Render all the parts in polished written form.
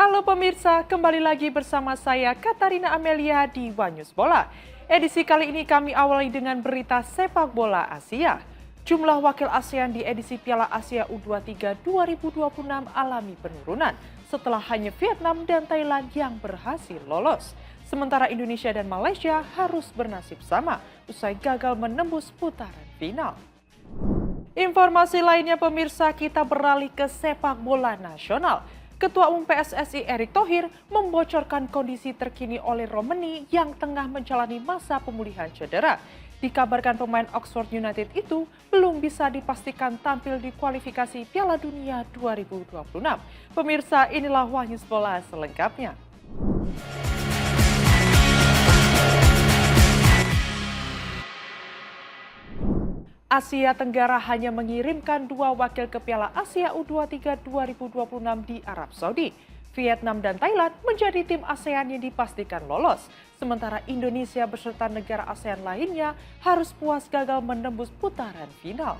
Halo pemirsa, kembali lagi bersama saya Katarina Amelia di Wanyus Bola. Edisi kali ini kami awali dengan berita sepak bola Asia. Jumlah wakil ASEAN di edisi Piala Asia U23 2026 alami penurunan setelah hanya Vietnam dan Thailand yang berhasil lolos. Sementara Indonesia dan Malaysia harus bernasib sama usai gagal menembus putaran final. Informasi lainnya pemirsa, kita beralih ke sepak bola nasional. Ketua Umum PSSI Erick Thohir membocorkan kondisi terkini oleh Romeni yang tengah menjalani masa pemulihan cedera. Dikabarkan pemain Oxford United itu belum bisa dipastikan tampil di kualifikasi Piala Dunia 2026. Pemirsa, inilah Wanyus Bola selengkapnya. Asia Tenggara hanya mengirimkan 2 wakil ke Piala Asia U23 2026 di Arab Saudi. Vietnam dan Thailand menjadi tim ASEAN yang dipastikan lolos. Sementara Indonesia beserta negara ASEAN lainnya harus puas gagal menembus putaran final.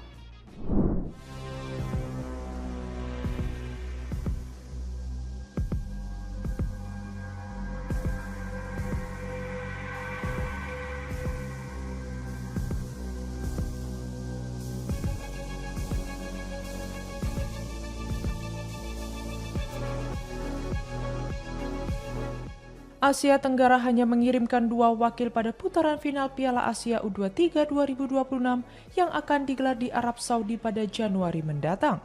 Asia Tenggara hanya mengirimkan 2 wakil pada putaran final Piala Asia U23 2026 yang akan digelar di Arab Saudi pada Januari mendatang.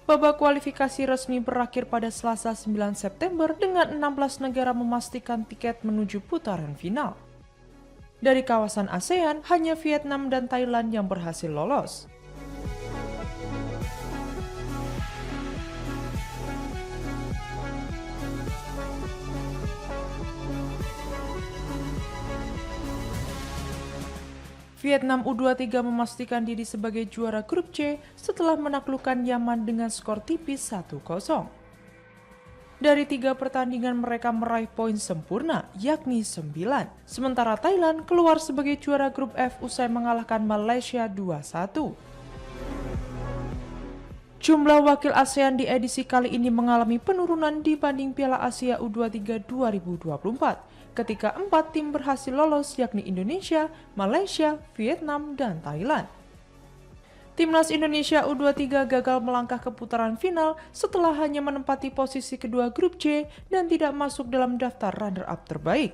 Babak kualifikasi resmi berakhir pada Selasa 9 September dengan 16 negara memastikan tiket menuju putaran final. Dari kawasan ASEAN, hanya Vietnam dan Thailand yang berhasil lolos. Vietnam U23 memastikan diri sebagai juara grup C setelah menaklukkan Yaman dengan skor tipis 1-0. Dari 3 pertandingan mereka meraih poin sempurna, yakni 9. Sementara Thailand keluar sebagai juara grup F usai mengalahkan Malaysia 2-1. Jumlah wakil ASEAN di edisi kali ini mengalami penurunan dibanding Piala Asia U23 2024. Ketika 4 tim berhasil lolos yakni Indonesia, Malaysia, Vietnam, dan Thailand. Timnas Indonesia U23 gagal melangkah ke putaran final setelah hanya menempati posisi kedua grup C dan tidak masuk dalam daftar runner-up terbaik.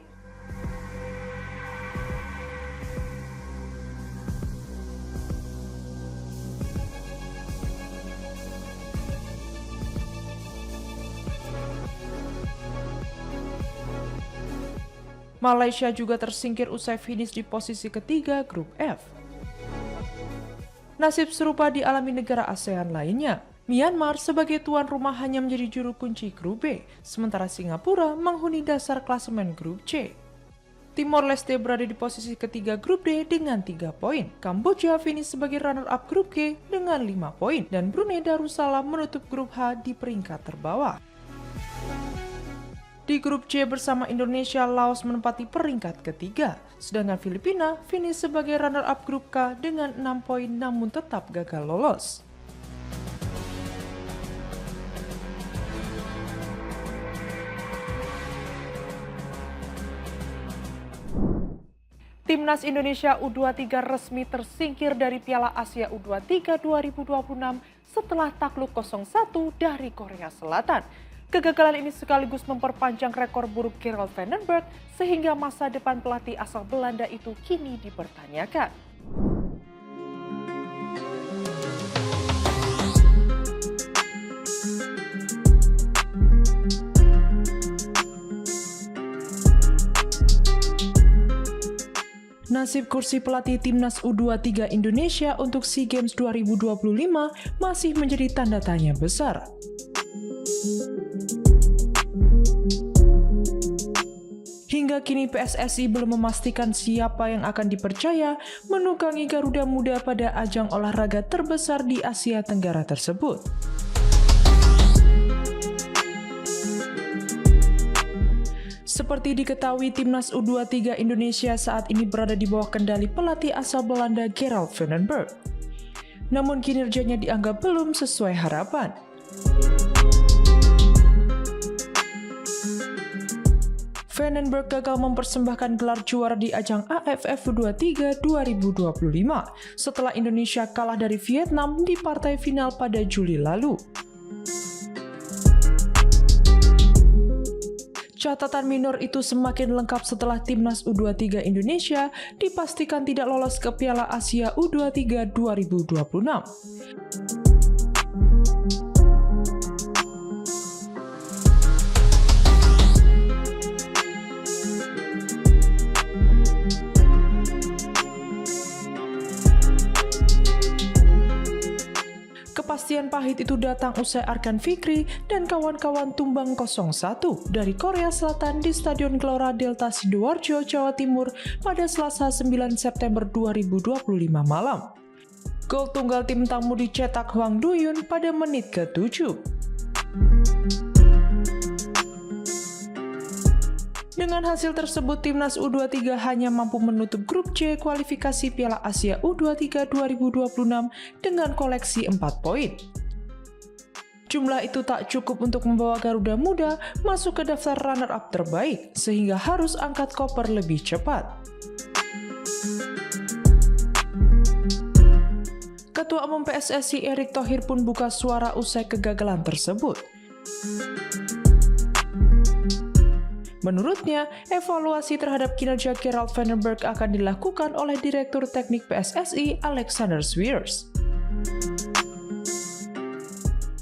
Malaysia juga tersingkir usai finish di posisi ketiga grup F. Nasib serupa dialami negara ASEAN lainnya. Myanmar sebagai tuan rumah hanya menjadi juru kunci grup B, sementara Singapura menghuni dasar klasemen grup C. Timor Leste berada di posisi ketiga grup D dengan 3 poin. Kamboja finish sebagai runner-up grup G dengan 5 poin, dan Brunei Darussalam menutup grup H di peringkat terbawah. Di grup C bersama Indonesia, Laos menempati peringkat ketiga, sedangkan Filipina finish sebagai runner-up grup K dengan 6 poin namun tetap gagal lolos. Timnas Indonesia U23 resmi tersingkir dari Piala Asia U23 2026 setelah takluk 0-1 dari Korea Selatan. Kegagalan ini sekaligus memperpanjang rekor buruk Gerald van den Berg sehingga masa depan pelatih asal Belanda itu kini dipertanyakan. Nasib kursi pelatih Timnas U23 Indonesia untuk SEA Games 2025 masih menjadi tanda tanya besar. Hingga kini PSSI belum memastikan siapa yang akan dipercaya menukangi Garuda Muda pada ajang olahraga terbesar di Asia Tenggara tersebut. Seperti diketahui, Timnas U23 Indonesia saat ini berada di bawah kendali pelatih asal Belanda Gerald van den Berg. Namun kinerjanya dianggap belum sesuai harapan. Vandenberg gagal mempersembahkan gelar juara di ajang AFF U23 2025 setelah Indonesia kalah dari Vietnam di partai final pada Juli lalu. Catatan minor itu semakin lengkap setelah timnas U23 Indonesia dipastikan tidak lolos ke Piala Asia U23 2026. Kepastian pahit itu datang usai Arkan Fikri dan kawan-kawan tumbang 0-1 dari Korea Selatan di Stadion Gelora Delta Sidoarjo, Jawa Timur pada Selasa 9 September 2025 malam. Gol tunggal tim tamu dicetak Hwang Do-yoon pada menit ke-7. Dengan hasil tersebut, timnas U23 hanya mampu menutup grup C kualifikasi Piala Asia U23 2026 dengan koleksi 4 poin. Jumlah itu tak cukup untuk membawa Garuda Muda masuk ke daftar runner-up terbaik, sehingga harus angkat koper lebih cepat. Ketua Umum PSSI Erick Thohir pun buka suara usai kegagalan tersebut. Menurutnya, evaluasi terhadap kinerja Gerald Vandenberg akan dilakukan oleh Direktur Teknik PSSI Alexander Swiers.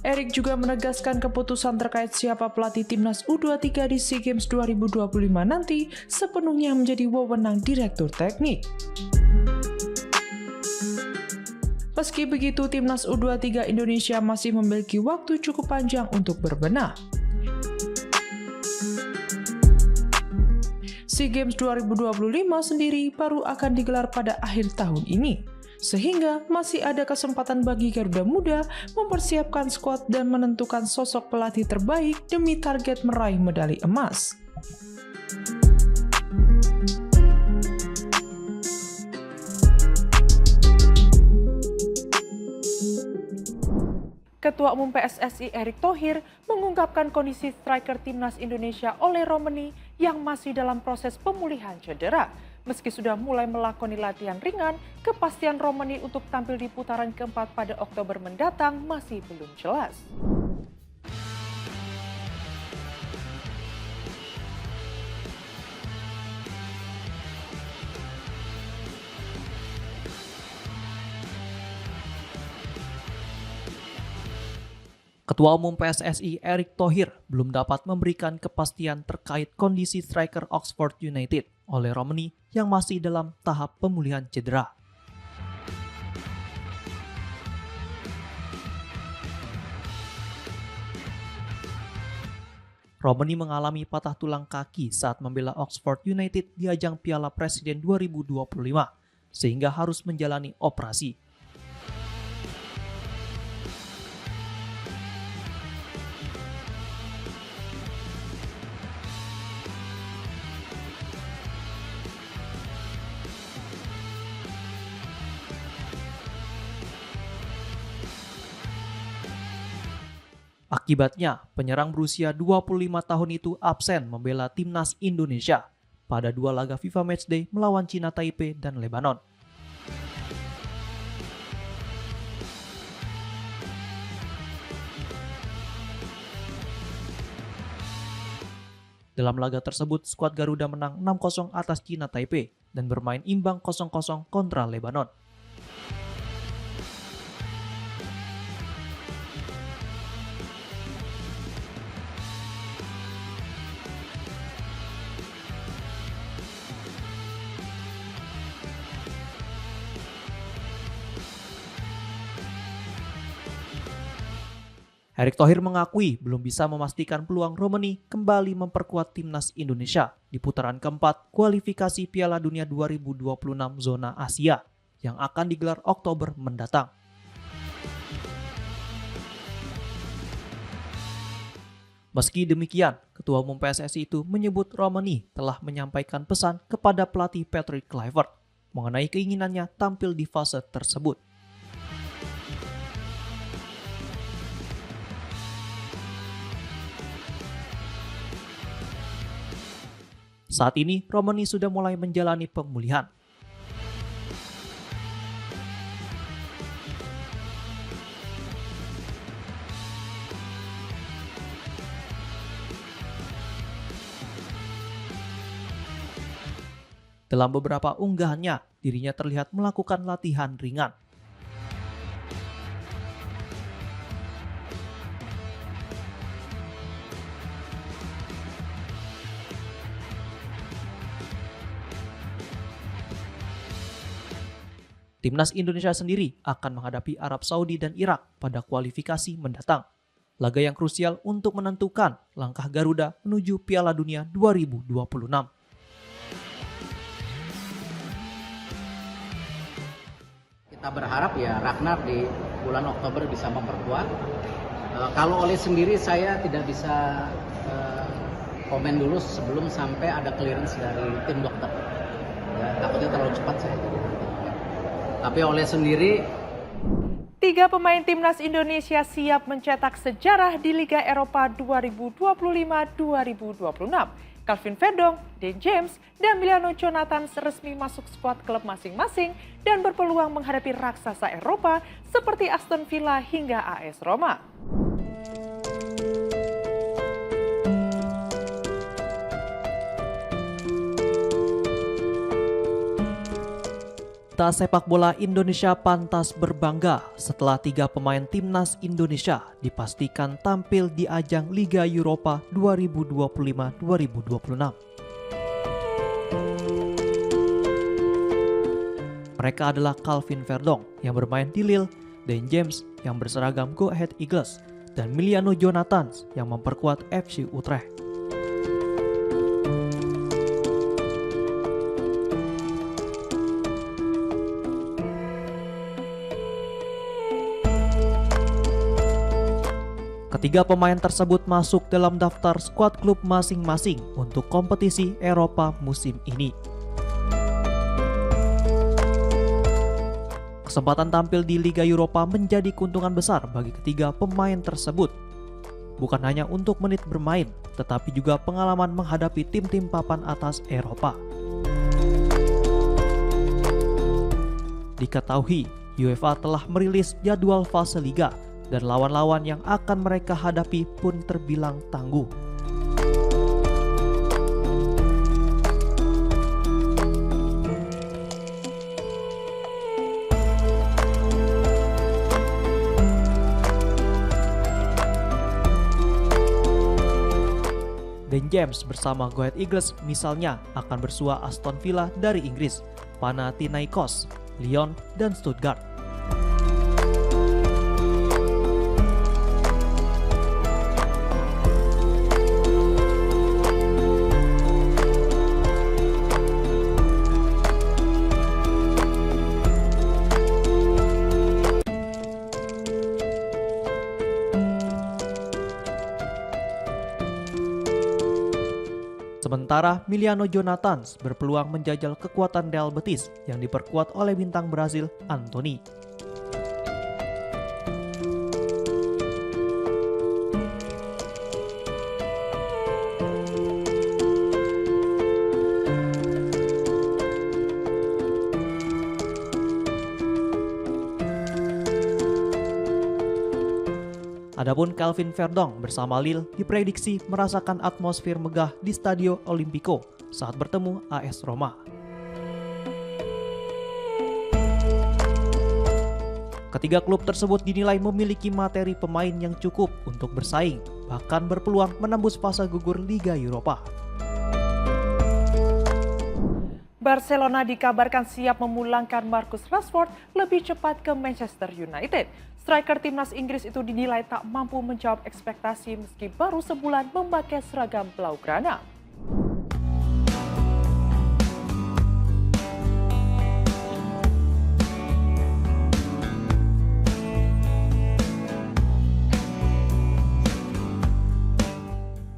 Erick juga menegaskan keputusan terkait siapa pelatih timnas U23 di SEA Games 2025 nanti sepenuhnya menjadi wewenang Direktur Teknik. Meski begitu, timnas U23 Indonesia masih memiliki waktu cukup panjang untuk berbenah. SEA Games 2025 sendiri baru akan digelar pada akhir tahun ini, sehingga masih ada kesempatan bagi Garuda Muda mempersiapkan skuad dan menentukan sosok pelatih terbaik demi target meraih medali emas. Ketua Umum PSSI Erick Thohir mengungkapkan kondisi striker timnas Indonesia Ole Romeni yang masih dalam proses pemulihan cedera. Meski sudah mulai melakoni latihan ringan, kepastian Romeni untuk tampil di putaran keempat pada Oktober mendatang masih belum jelas. Ketua Umum PSSI Erick Thohir belum dapat memberikan kepastian terkait kondisi striker Oxford United Ole Romeni yang masih dalam tahap pemulihan cedera. Romeni mengalami patah tulang kaki saat membela Oxford United di ajang Piala Presiden 2025, sehingga harus menjalani operasi. Akibatnya, penyerang berusia 25 tahun itu absen membela timnas Indonesia pada 2 laga FIFA Matchday melawan Cina Taipei dan Lebanon. Dalam laga tersebut, skuad Garuda menang 6-0 atas Cina Taipei dan bermain imbang 0-0 kontra Lebanon. Erick Thohir mengakui belum bisa memastikan peluang Romeni kembali memperkuat timnas Indonesia di putaran keempat kualifikasi Piala Dunia 2026 zona Asia yang akan digelar Oktober mendatang. Meski demikian, Ketua Umum PSSI itu menyebut Romeni telah menyampaikan pesan kepada pelatih Patrick Kluivert mengenai keinginannya tampil di fase tersebut. Saat ini, Romani sudah mulai menjalani pemulihan. Dalam beberapa unggahannya, dirinya terlihat melakukan latihan ringan. Timnas Indonesia sendiri akan menghadapi Arab Saudi dan Irak pada kualifikasi mendatang. Laga yang krusial untuk menentukan langkah Garuda menuju Piala Dunia 2026. Kita berharap ya Ragnar di bulan Oktober bisa memperkuat. Kalau oleh sendiri saya tidak bisa komen dulu sebelum sampai ada clearance dari tim dokter. Ya, takutnya terlalu cepat saya. Tapi oleh sendiri, 3 pemain timnas Indonesia siap mencetak sejarah di Liga Eropa 2025-2026. Calvin Verdong, Dan James, dan Emiliano Jonathan resmi masuk skuad klub masing-masing dan berpeluang menghadapi raksasa Eropa seperti Aston Villa hingga AS Roma. Kita sepak bola Indonesia pantas berbangga setelah 3 pemain timnas Indonesia dipastikan tampil di ajang Liga Eropa 2025-2026. Mereka adalah Calvin Verdong yang bermain di Lille, Dan James yang berseragam Go Ahead Eagles, dan Emiliano Jonathan yang memperkuat FC Utrecht. Ketiga pemain tersebut masuk dalam daftar skuad klub masing-masing untuk kompetisi Eropa musim ini. Kesempatan tampil di Liga Eropa menjadi keuntungan besar bagi ketiga pemain tersebut. Bukan hanya untuk menit bermain, tetapi juga pengalaman menghadapi tim-tim papan atas Eropa. Diketahui, UEFA telah merilis jadwal fase Liga, dan lawan-lawan yang akan mereka hadapi pun terbilang tangguh. Dan James bersama Go Ahead Eagles misalnya akan bersua Aston Villa dari Inggris, Panathinaikos, Lyon, dan Stuttgart. Sementara Emiliano Jonathan berpeluang menjajal kekuatan Real Betis yang diperkuat oleh bintang Brazil Antony. Adapun Calvin Verdong bersama Lille diprediksi merasakan atmosfer megah di Stadio Olimpico saat bertemu AS Roma. Ketiga klub tersebut dinilai memiliki materi pemain yang cukup untuk bersaing, bahkan berpeluang menembus fase gugur Liga Eropa. Barcelona dikabarkan siap memulangkan Marcus Rashford lebih cepat ke Manchester United. Striker timnas Inggris itu dinilai tak mampu menjawab ekspektasi meski baru sebulan memakai seragam Blaugrana.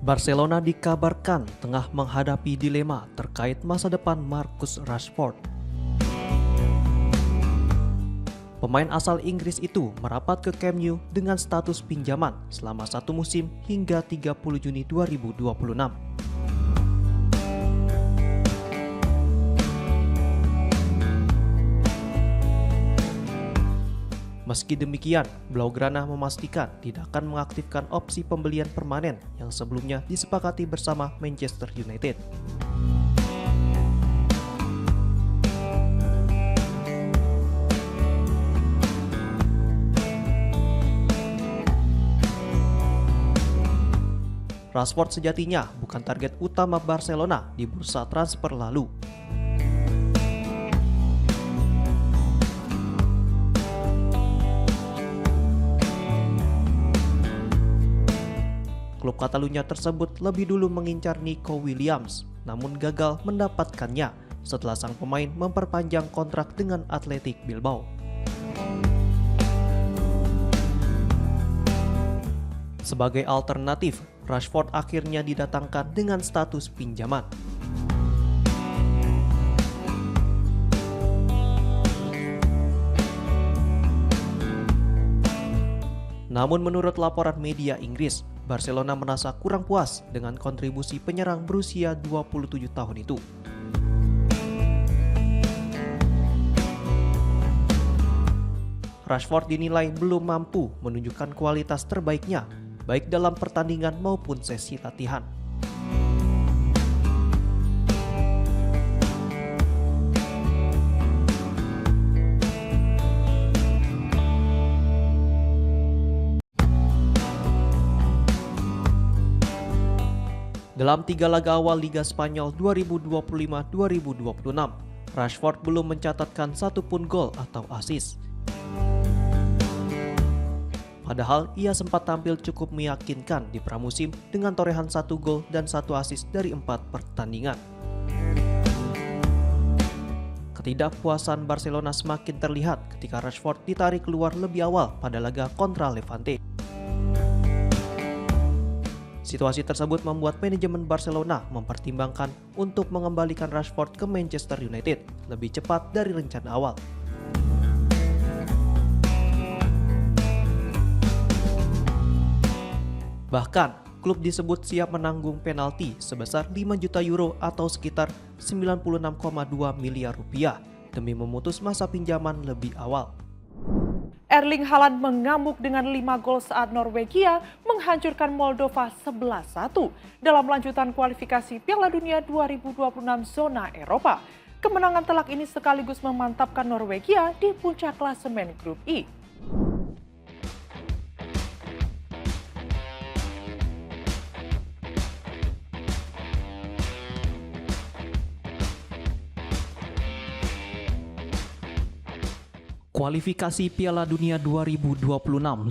Barcelona dikabarkan tengah menghadapi dilema terkait masa depan Marcus Rashford. Pemain asal Inggris itu merapat ke Camp Nou dengan status pinjaman selama 1 musim hingga 30 Juni 2026. Meski demikian, Blaugrana memastikan tidak akan mengaktifkan opsi pembelian permanen yang sebelumnya disepakati bersama Manchester United. Rashford sejatinya bukan target utama Barcelona di bursa transfer lalu. Klub Catalunya tersebut lebih dulu mengincar Nico Williams, namun gagal mendapatkannya setelah sang pemain memperpanjang kontrak dengan Athletic Bilbao. Sebagai alternatif, Rashford akhirnya didatangkan dengan status pinjaman. Namun menurut laporan media Inggris, Barcelona merasa kurang puas dengan kontribusi penyerang berusia 27 tahun itu. Rashford dinilai belum mampu menunjukkan kualitas terbaiknya, baik dalam pertandingan maupun sesi latihan. Dalam 3 laga awal Liga Spanyol 2025-2026, Rashford belum mencatatkan satupun gol atau assist. Padahal ia sempat tampil cukup meyakinkan di pramusim dengan torehan 1 gol dan 1 assist dari 4 pertandingan. Ketidakpuasan Barcelona semakin terlihat ketika Rashford ditarik keluar lebih awal pada laga kontra Levante. Situasi tersebut membuat manajemen Barcelona mempertimbangkan untuk mengembalikan Rashford ke Manchester United lebih cepat dari rencana awal. Bahkan, klub disebut siap menanggung penalti sebesar 5 juta euro atau sekitar 96,2 miliar rupiah demi memutus masa pinjaman lebih awal. Erling Haaland mengamuk dengan 5 gol saat Norwegia menghancurkan Moldova 11-1 dalam lanjutan kualifikasi Piala Dunia 2026 zona Eropa. Kemenangan telak ini sekaligus memantapkan Norwegia di puncak klasemen grup I. Kualifikasi Piala Dunia 2026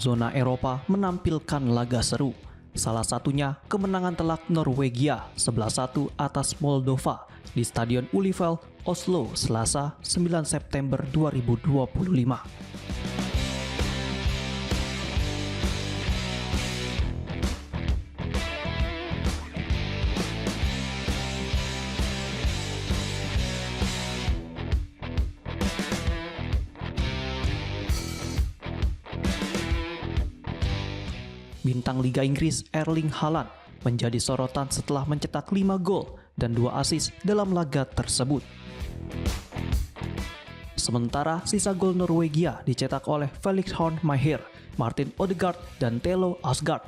zona Eropa menampilkan laga seru. Salah satunya kemenangan telak Norwegia 11-1 atas Moldova di Stadion Ulleval, Oslo, Selasa 9 September 2025. Bintang Liga Inggris Erling Haaland menjadi sorotan setelah mencetak 5 gol dan 2 assist dalam laga tersebut. Sementara sisa gol Norwegia dicetak oleh Felix Horn Maher, Martin Odegaard, dan Thelo Asgard.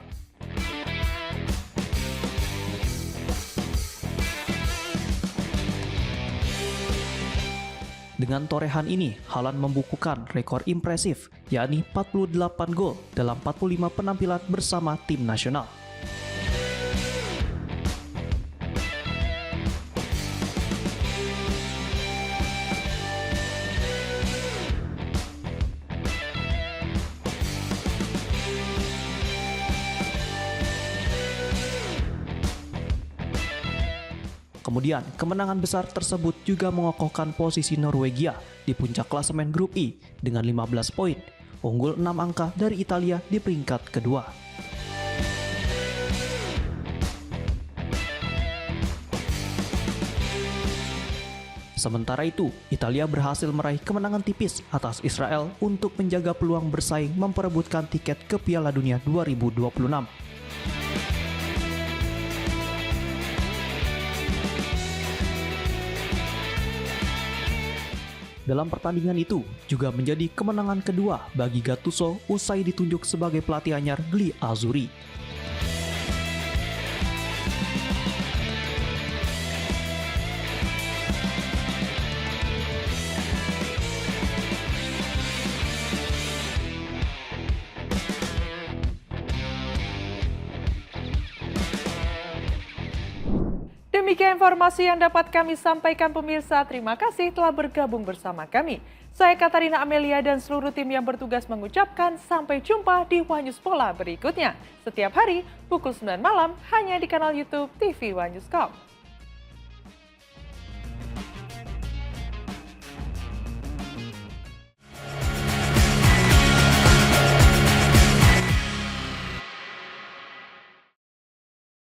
Dengan torehan ini, Haaland membukukan rekor impresif, yakni 48 gol dalam 45 penampilan bersama tim nasional. Kemudian, kemenangan besar tersebut juga mengokohkan posisi Norwegia di puncak klasemen grup I dengan 15 poin, unggul 6 angka dari Italia di peringkat kedua. Sementara itu, Italia berhasil meraih kemenangan tipis atas Israel untuk menjaga peluang bersaing memperebutkan tiket ke Piala Dunia 2026. Dalam pertandingan itu juga menjadi kemenangan kedua bagi Gattuso usai ditunjuk sebagai pelatih anyar Gli Azzurri. Demikian informasi yang dapat kami sampaikan pemirsa. Terima kasih telah bergabung bersama kami. Saya Katarina Amelia dan seluruh tim yang bertugas mengucapkan sampai jumpa di Wanyus Bola berikutnya. Setiap hari pukul 9 malam hanya di kanal YouTube TV Wanyus.com.